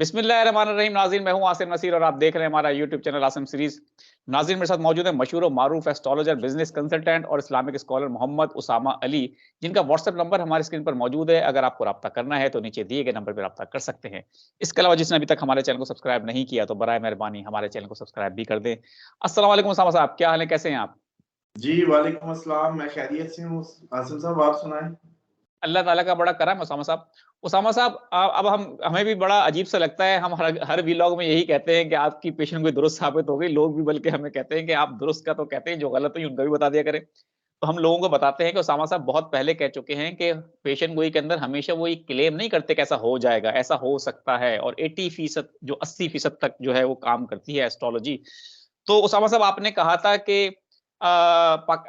बिस्मिल्लाहिर्रहमानिर्रहीम। नाज़रीन, मैं हूं आसिम नसीर और आप देख रहे हैं हमारा यूट्यूब चैनल आसिम सीरीज। नाज़रीन, मेरे साथ मौजूद है मशहूर और मारूफ एस्ट्रोलॉजर, बिजनेस कंसल्टेंट और इस्लामिक स्कॉलर मोहम्मद उसामा अली, जिनका व्हाट्सएप नंबर हमारी स्क्रीन पर मौजूद है। अगर आपको रब्ता करना है तो नीचे दिए गए नंबर पर रब्ता कर सकते हैं। इसके अलावा जिसने अभी तक हमारे चैनल को सब्सक्राइब नहीं किया तो बराए मेहरबानी हमारे चैनल को सब्सक्राइब भी कर दें। अस्सलाम वालेकुम उसामा साहब, क्या हाल है, कैसे हैं आप? जी, वालेकुम अस्सलाम। मैं खैरियत से हूँ। आसिम साहब, आप सुनाएँ? अल्लाह ताला का बड़ा करम है उसामा साहब। उसामा साहब, अब हमें भी बड़ा अजीब-सा लगता है, हम हर व्लॉग में यही कहते हैं कि आपकी पेशेंट कोई दुरुस्त साबित हो गई। लोग भी बल्कि हमें कहते हैं कि आप दुरुस्त का तो कहते हैं, जो गलत हुई उनका भी बता दिया करें। तो हम लोगों को बताते हैं कि उसामा साहब बहुत पहले कह चुके हैं कि पेशेंट गोई के अंदर हमेशा वो ये क्लेम नहीं करते कि ऐसा हो जाएगा, ऐसा हो सकता है, और 80% जो 80% तक जो है वो काम करती है एस्ट्रोलॉजी। तो उसामा साहब, आपने कहा था कि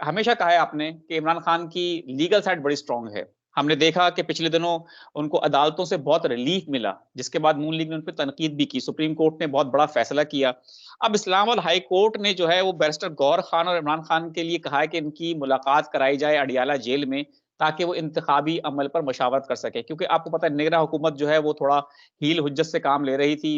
हमेशा कहा है आपने कि इमरान खान की लीगल साइड बड़ी स्ट्रांग है। हमने देखा कि पिछले दिनों उनको अदालतों से बहुत रिलीफ मिला, जिसके बाद नून लीग ने उन पे तनकीद भी की। सुप्रीम कोर्ट ने बहुत बड़ा फैसला किया। अब इस्लामाबाद हाई कोर्ट ने जो है वो बैरिस्टर गौहर खान और इमरान खान के लिए कहा है कि इनकी मुलाकात कराई जाए अडियाला जेल में, ताकि वो इंतखाबी अमल पर मशावरत कर सके। क्योंकि आपको पता है, निगरान हुकूमत जो है वो थोड़ा हील हुज्जत से काम ले रही थी।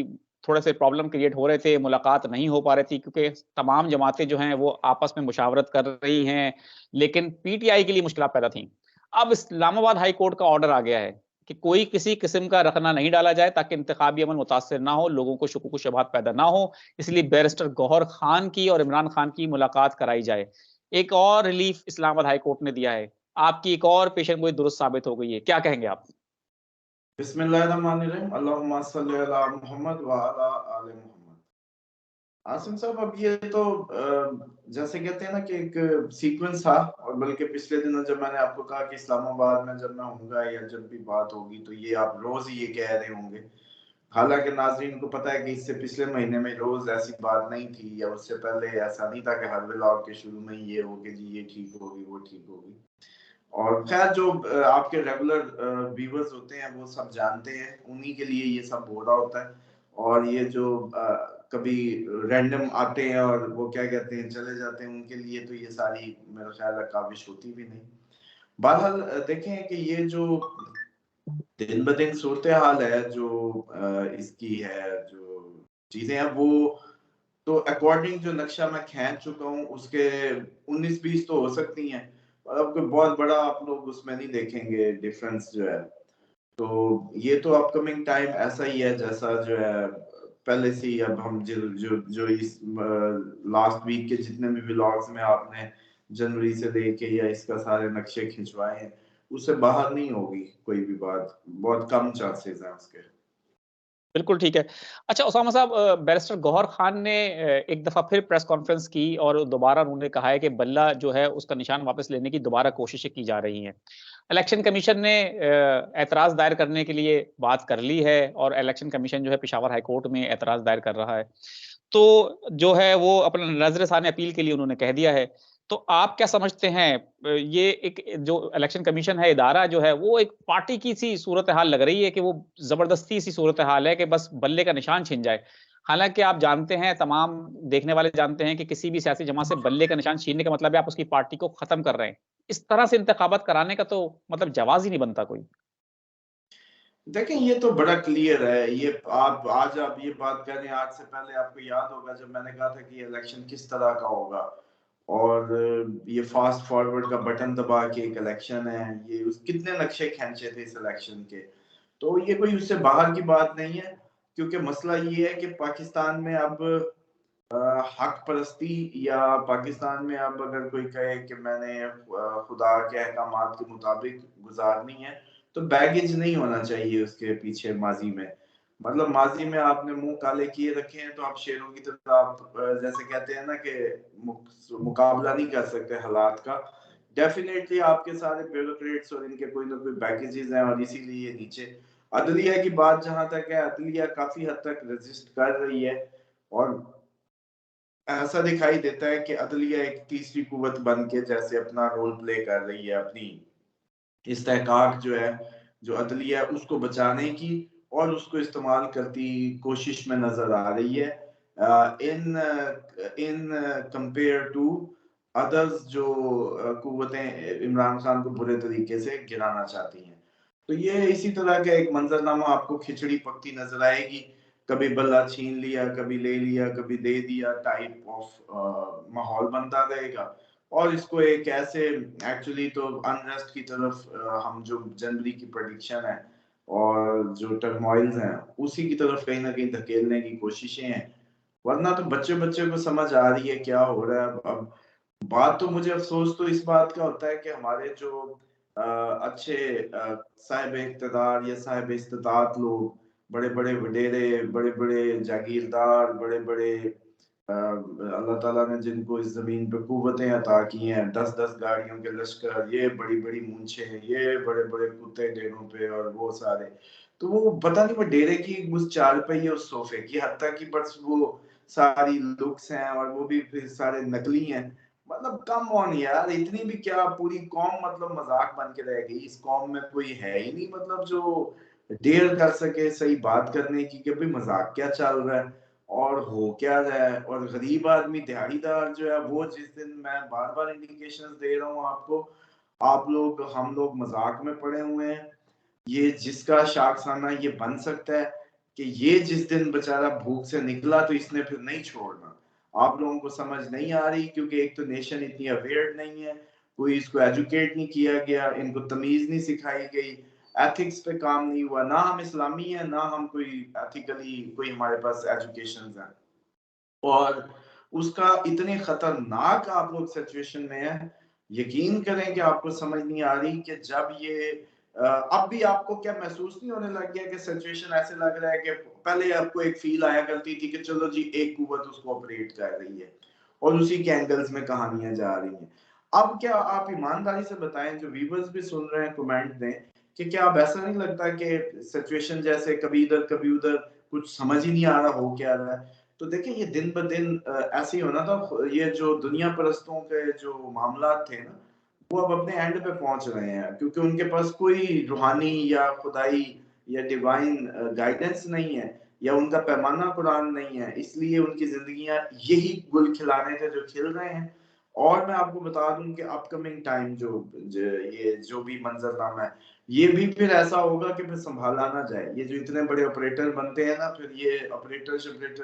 थोड़े से प्रॉब्लम क्रिएट हो रहे थे, मुलाकात नहीं हो पा रही थी, क्योंकि तमाम जमातें जो हैं वो आपस में मुशावरत कर रही हैं, लेकिन पीटीआई के लिए मुश्किलात पैदा थी। अब इस्लामाबाद हाई कोर्ट का ऑर्डर आ गया है कि कोई किसी किस्म का रखना नहीं डाला जाए, ताकि इंतखाबी अमल मुतासर ना हो, लोगों को शुकूक शुबहात पैदा ना हो। इसलिए बैरिस्टर गौहर खान की और इमरान खान की मुलाकात कराई जाए। एक और रिलीफ इस्लामाबाद हाई कोर्ट ने दिया है। आपकी एक और पेशेंट गोई दुरुस्त साबित हो गई है, क्या कहेंगे आप? बिस्मिल्लाहिर्रहमानिर्रहीम। अल्लाहुम्मा सल्लि अला मुहम्मद व अला आले मुहम्मद। आसिम साहब, अब ये तो जैसे कहते हैं ना कि एक सीक्वेंस था। और बल्कि पिछले दिनों जब मैंने आपको कहा कि इस्लामाबाद में जब मैं होऊँगा या जब भी बात होगी तो ये आप रोज़ ही ये कह रहे होंगे। हालाँकि नाज़रीन को पता है कि इससे पिछले महीने में रोज़ ऐसी बात नहीं थी, या उससे पहले ऐसा नहीं था कि हर व्लॉग के शुरू में ही ये हो कि जी ये ठीक होगी, वो ठीक होगी। और खैर, जो आपके रेगुलर व्यूअर्स होते हैं वो सब जानते हैं, उन्हीं के लिए ये सब हो रहा होता है। और ये जो कभी रैंडम आते हैं और वो क्या कहते हैं चले जाते हैं, उनके लिए तो ये सारी मेरा ख्याल है काबिश होती भी नहीं। बहरहाल देखें कि ये जो दिन ब दिन सूरत हाल है, जो इसकी है, जो चीजें हैं वो तो अकॉर्डिंग जो नक्शा मैं खींच चुका हूँ उसके 19-20 तो हो सकती हैं। और अब कोई बहुत बड़ा आप लोग उसमें नहीं देखेंगे डिफरेंस जो है। तो ये तो अपकमिंग टाइम ऐसा ही है जैसा जो है पहले से ही। अब हम जो जो जो इस लास्ट वीक के जितने भी व्लॉग्स में आपने जनवरी से लेके या इसका सारे नक्शे खिंचवाए हैं, उससे बाहर नहीं होगी कोई भी बात। बहुत कम चांसेस हैं उसके। बिल्कुल ठीक है। अच्छा उसामा साहब, बैरिस्टर गौहर खान ने एक दफ़ा फिर प्रेस कॉन्फ्रेंस की और दोबारा उन्होंने कहा है कि बल्ला जो है उसका निशान वापस लेने की दोबारा कोशिशें की जा रही हैं। इलेक्शन कमीशन ने ऐतराज़ दायर करने के लिए बात कर ली है, और इलेक्शन कमीशन जो है पेशावर हाई कोर्ट में ऐतराज़ दायर कर रहा है। तो जो है वो अपना नज़र-ए-सानी अपील के लिए उन्होंने कह दिया है। तो आप क्या समझते हैं, ये एक जो इलेक्शन कमीशन है, इदारा जो है, वो एक पार्टी की सी सूरत-ए-हाल लग रही है कि वो ज़बरदस्ती सी सूरत-ए-हाल है कि बस बल्ले का निशान छिन जाए। हालाँकि आप जानते हैं, तमाम देखने वाले जानते हैं कि किसी भी सियासी जमात से बल्ले का निशान छीनने का मतलब है आप उसकी पार्टी को ख़त्म कर रहे हैं। इस तरह से इंतखाबात कराने का तो मतलब जवाज़ ही नहीं बनता कोई। देखें, ये तो बड़ा क्लियर है। ये आप ये बात कर रहे हैं, आज से पहले आपको याद होगा जब मैंने कहा था कि ये इलेक्शन किस तरह का होगा। और ये फास्ट फॉरवर्ड का बटन दबा के एक इलेक्शन है, ये उस कितने नक्शे खींचे थे इस इलेक्शन के। तो ये कोई उससे बाहर की बात नहीं है। क्योंकि मसला ये है कि पाकिस्तान में अब हक परस्ती, या पाकिस्तान में अब अगर कोई कहे कि मैंने खुदा के अहकामात के मुताबिक गुजारनी है, तो बैगेज नहीं होना चाहिए उसके पीछे माजी में। मतलब माजी में आपने मुंह काले किए रखे हैं तो आप शेरों की तरह आप जैसे कहते हैं ना कि मुकाबला नहीं कर सकते हालात का। डेफिनेटली आपके सारे ब्यूरोक्रेट्स और इनके कोई ना कोई बैगेजेस हैं, और इसीलिए नीचे अदलिया की बात जहां तक है, अदलिया काफी हद तक रेजिस्ट कर रही है। और ऐसा दिखाई देता है कि अदलिया एक तीसरी कुव्वत बन के जैसे अपना रोल प्ले कर रही है, अपनी इस्तेहकाक जो है, जो अदलिया है उसको बचाने की, और उसको इस्तेमाल करती कोशिश में नजर आ रही है। इन इन कंपेयर टू अदर्स जो कुव्वतें इमरान खान को बुरे तरीके से गिराना चाहती हैं। तो ये इसी तरह का एक मंजरनामा आपको खिचड़ी पकती नजर आएगी। कभी बल्ला छीन लिया, कभी ले लिया, कभी दे दिया टाइप ऑफ माहौल बनता रहेगा। और इसको एक ऐसे एक्चुअली तो अनरेस्ट की तरफ हम जो जनवरी की प्रेडिक्शन है और जो टर्मोइल्स हैं उसी की तरफ कहीं ना कहीं धकेलने की कोशिशें हैं। वरना तो बच्चे बच्चे को समझ आ रही है क्या हो रहा है। अब बात तो मुझे अफसोस तो इस बात का होता है कि हमारे जो अच्छे साहिब इक़्तिदार या साहिब इस्तिताअत लोग, बड़े बड़े वडेरे, बड़े बड़े जागीरदार, बड़े बड़े अल्लाह ताला ने जिनको इस जमीन पे कुव्वतें अता की हैं, 10-10 गाड़ियों के लश्कर, ये बड़ी बड़ी मूंछें, ये बड़े बड़े कुत्ते डेरों पे और वो सारे, तो वो पता नहीं वो डेरे की उस चारपाई उस सोफे की हद तक की बस वो सारी लुक्स हैं और वो भी फिर सारे नकली हैं। मतलब कम ऑन यार, इतनी भी क्या, पूरी कौम मतलब मजाक बन के रह गई। इस कौम में कोई है ही नहीं मतलब जो डेयर कर सके सही बात करने की कि भाई मजाक क्या चल रहा है और हो क्या रहा है। और गरीब आदमी दिहाड़ीदार जो है वो जिस दिन, मैं बार बार इंडिकेशंस दे रहा हूँ आपको, आप लोग हम लोग मजाक में पड़े हुए हैं। ये जिसका शाखसाना ये बन सकता है कि ये जिस दिन बेचारा भूख से निकला तो इसने फिर नहीं छोड़ना। आप लोगों को समझ नहीं आ रही क्योंकि एक तो नेशन इतनी अवेयर नहीं है, कोई इसको एजुकेट नहीं किया गया, इनको तमीज नहीं सिखाई गई, एथिक्स पे काम नहीं हुआ। ना हम इस्लामी है, ना हम कोई एथिकली कोई हमारे पास एजुकेशन है। और उसका इतने खतरनाक आप लोग सिचुएशन में है, यकीन करें कि आपको समझ नहीं आ रही कि जब ये अब भी आपको क्या महसूस नहीं होने लग गया कि सिचुएशन ऐसे लग रहा है कि पहले आपको एक फील आया करती थी कि चलो जी एक कुव्वत उसको ऑपरेट कर रही है और उसी के एंगल्स में कहानियां जा रही हैं। अब क्या आप ईमानदारी से बताएं, जो व्यूअर्स भी सुन रहे हैं कमेंट दें, कि क्या अब ऐसा नहीं लगता कि सिचुएशन जैसे कभी इधर कभी उधर, कुछ समझ ही नहीं आ रहा हो क्या रहा है। तो देखिए ये दिन ब दिन ऐसे ही होना था। ये जो दुनिया परस्तों के जो मामला थे ना, वो अब अपने एंड पे पहुंच रहे हैं क्योंकि उनके पास कोई रूहानी या खुदाई या डिवाइन गाइडेंस नहीं है या उनका पैमाना कुरान नहीं है, इसलिए उनकी जिंदगियां यही गुल खिलाने थे जो खिल रहे हैं। और मैं आपको बता दूं कि अपकमिंग टाइम ये जो भी मंजरनामा है, ये भी फिर ऐसा होगा कि फिर संभाला ना जाए। ये जो इतने बड़े ऑपरेटर बनते हैं ना, फिर ये ऑपरेटर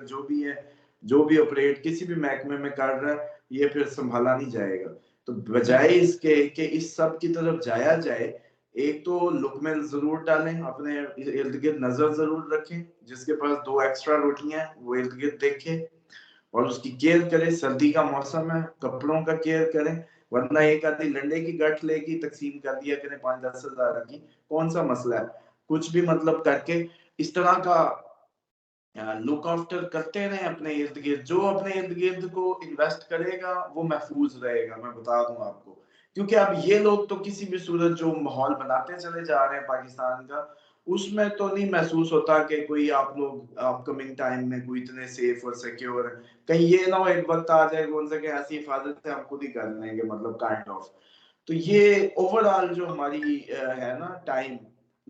जो भी है, जो भी ऑपरेट किसी भी महकमे में कर रहा है, ये फिर संभाला नहीं जाएगा। तो बजाय इसके कि इस सब की तरफ जाया जाए, एक तो लुकमे जरूर डालें, अपने इर्द गिर्द नजर जरूर रखें, जिसके पास 2 एक्स्ट्रा रोटियां वो इर्द गिर्द देखे और उसकी केयर करें। सर्दी का मौसम है, कपड़ों का केयर करें, वरना एक आधी लंडे की गठ लेगी तकसीम कर दिया करें 5-10 हजार की, कौन सा मसला है। कुछ भी मतलब करके इस तरह का लुक आफ्टर करते रहे अपने इर्द गिर्द। जो अपने इर्द गिर्द को इन्वेस्ट करेगा वो महफूज रहेगा, मैं बता दूं आपको। क्योंकि अब ये लोग तो किसी भी सूरत जो माहौल बनाते चले जा रहे हैं पाकिस्तान का, उसमें तो नहीं महसूस होता कि कोई आप लोग अपकमिंग टाइम में कोई इतने सेफ और सिक्योर है। कहीं ये ना हो एक वक्त आ जाए कौन सा कि ऐसी हिफाजत से हम खुद ही कर लेंगे, मतलब काइंड ऑफ। तो ये ओवरऑल जो हमारी है ना टाइम,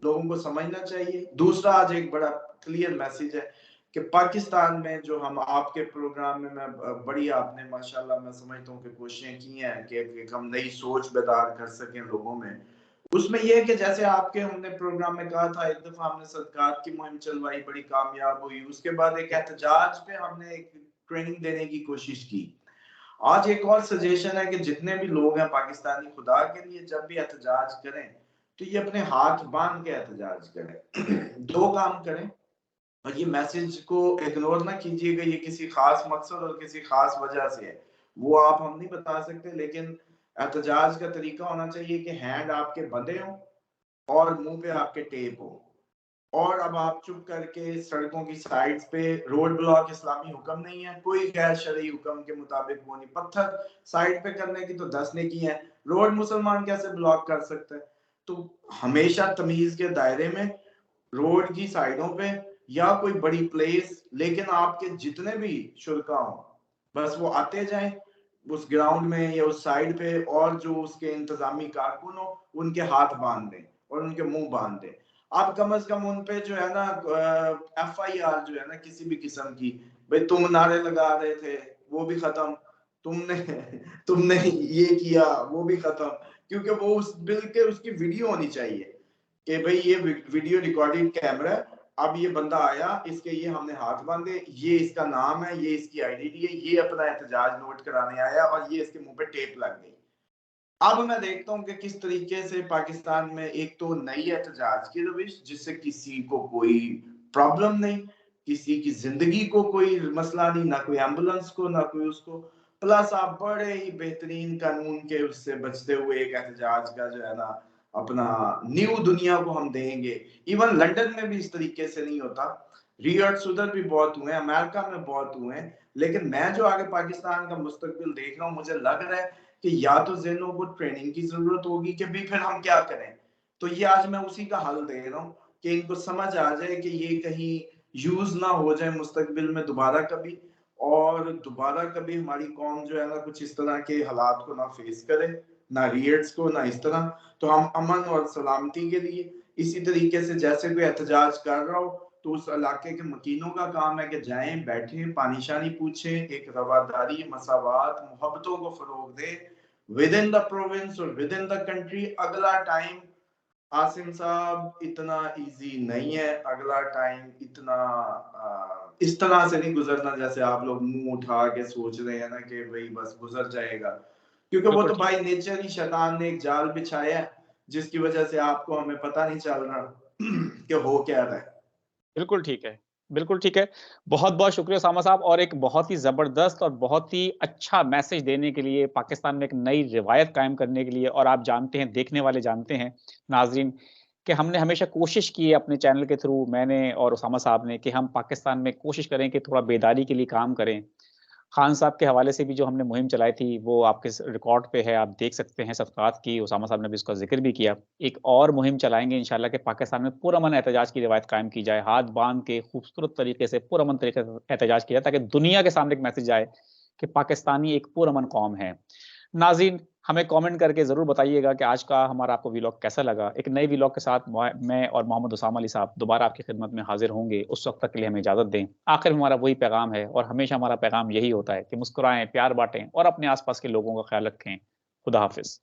लोगों को समझना चाहिए। दूसरा आज एक बड़ा क्लियर मैसेज है कि पाकिस्तान में जो हम आपके प्रोग्राम में, मैं बड़ी आपने माशाल्लाह मैं समझता हूँ कि कोशिशें की हैं कि हम नई सोच बेदार कर सकें लोगों में। उसमें यह है कि जैसे आपके हमने प्रोग्राम में कहा था, एक दफा हमने सदकात की मुहिम चलवाई, बड़ी कामयाब हुई। उसके बाद एक एहतजाज पे हमने एक ट्रेनिंग देने की कोशिश की। आज एक और सजेशन है कि जितने भी लोग हैं पाकिस्तानी, खुदा के लिए जब भी एहतजाज करें तो ये अपने हाथ बांध के एहतजाज करें। 2 काम करें और ये मैसेज को इग्नोर ना कीजिएगा, ये किसी खास मकसद और किसी खास वजह से है, वो आप हम नहीं बता सकते। लेकिन एहतजाज का तरीका होना चाहिए कि हैंड आपके बंधे हों और मुंह पे आपके टेप हो, और अब आप चुप करके सड़कों की साइड्स पे, रोड ब्लॉक इस्लामी हुक्म नहीं है, कोई गैर शरई हुक्म के मुताबिक वो नहीं। पत्थर साइड पे करने की तो 10 ने की है, रोड मुसलमान कैसे ब्लॉक कर सकता है। तो हमेशा तमीज के दायरे में, रोड की साइडों पे या कोई बड़ी प्लेस, लेकिन आपके जितने भी शुरका हो बस वो आते जाएं उस ग्राउंड में या उस साइड पे, और जो उसके इंतजामी कारकुन हो उनके हाथ बांध दें और उनके मुंह बांध दें। आप कम से कम उन पे जो है ना FIR जो है ना किसी भी किस्म की, भाई तुम नारे लगा रहे थे वो भी खत्म, तुमने तुमने ये किया वो भी खत्म। क्योंकि वो उस बिल के उसकी वीडियो होनी चाहिए कि भाई ये वीडियो रिकॉर्डिंग कैमरा है, अब ये बंदा आया, इसके ये हमने हाथ बांधे, ये इसका नाम है, ये इसकी आईडेंटिटी है, ये अपना एहतजाज नोट कराने आया और ये इसके मुंह पे टेप लग गई। अब मैं देखता हूँ कि किस तरीके से पाकिस्तान में एक तो नई एहतजाज की रविश, जिससे किसी को कोई प्रॉब्लम नहीं, किसी की जिंदगी को कोई मसला नहीं, ना कोई एम्बुलेंस को, ना कोई उसको, प्लस आप बड़े ही बेहतरीन कानून के उससे बचते हुए एक एहतजाज का जो है ना अपना न्यू दुनिया को हम देंगे। इवन लंदन में भी इस तरीके से नहीं होता, रियट्स उधर भी बहुत हुए, अमेरिका में बहुत हुए हैं, लेकिन मैं जो आगे पाकिस्तान का मुस्तकबिल देख रहा हूँ, मुझे लग रहा है कि या तो जिन्हों को ट्रेनिंग की जरूरत होगी कि भी फिर हम क्या करें। तो ये आज मैं उसी का हल दे रहा हूँ कि इनको समझ आ जाए कि ये कहीं यूज ना हो जाए मुस्तकबिल में दोबारा कभी, और दोबारा कभी हमारी कौम जो है ना कुछ इस तरह के हालात को ना फेस करे, ना रियट्स को, ना इस तरह। तो हम अमन और सलामती के लिए इसी तरीके से जैसे कोई एहतजाज कर रहा हो, तो उस इलाके के मकीनों का काम है कि जाएं, बैठें, पानी शानी पूछें, एक रवादारी, मसावात, मोहब्बतों को फरोग दें विद इन द प्रोविंस और विद इन द कंट्री। अगला टाइम आसिम साहब इतना इजी नहीं है, अगला टाइम इतना इस तरह से नहीं गुजरना जैसे आप लोग मुंह उठा के सोच रहे हैं ना कि भाई बस गुजर जाएगा, क्योंकि वो बिल्कुल तो ठीक। भाई नेचर ही शैतान ने एक जाल बिछाया है जिसकी वजह से आपको हमें पता नहीं चल रहा कि हो क्या रहा है। बिल्कुल ठीक है, बिल्कुल ठीक है। बहुत-बहुत शुक्रिया उसामा साहब, और एक बहुत ही ज़बरदस्त और बहुत ही अच्छा मैसेज देने के लिए, पाकिस्तान में एक नई रिवायत कायम करने के लिए। और आप जानते हैं, देखने वाले जानते हैं, नाज़रीन, कि हमने हमेशा कोशिश की है अपने चैनल के थ्रू, मैंने और उसामा साहब ने, कि हम पाकिस्तान में कोशिश करें कि थोड़ा बेदारी के लिए काम करें। खान साहब के हवाले से भी जो हमने मुहिम चलाई थी, वो आपके स रिकॉर्ड पे है, आप देख सकते हैं सफ़क़ात की, उसामा साहब ने भी उसका ज़िक्र भी किया। एक और मुहिम चलाएँगे इंशाअल्लाह कि पाकिस्तान में पुरअमन एहतजाज की रिवायत कायम की जाए, हाथ बाँध के खूबसूरत तरीके से पुरअमन तरीके से एहतजाज किया जाए, ताकि दुनिया के सामने एक मैसेज जाए कि पाकिस्तानी एक पुरअमन कौम है। नाज़रीन, हमें कमेंट करके ज़रूर बताइएगा कि आज का हमारा आपको व्लॉग कैसा लगा। एक नए व्लॉग के साथ मैं और मोहम्मद उसामा अली साहब दोबारा आपकी खिदमत में हाज़िर होंगे। उस वक़्त तक के लिए हमें इजाज़त दें। आखिर में हमारा वही पैगाम है, और हमेशा हमारा पैगाम यही होता है कि मुस्कुराएँ, प्यार बाँटें और अपने आस-पास के लोगों का ख़्याल रखें। खुदा हाफ़िज़।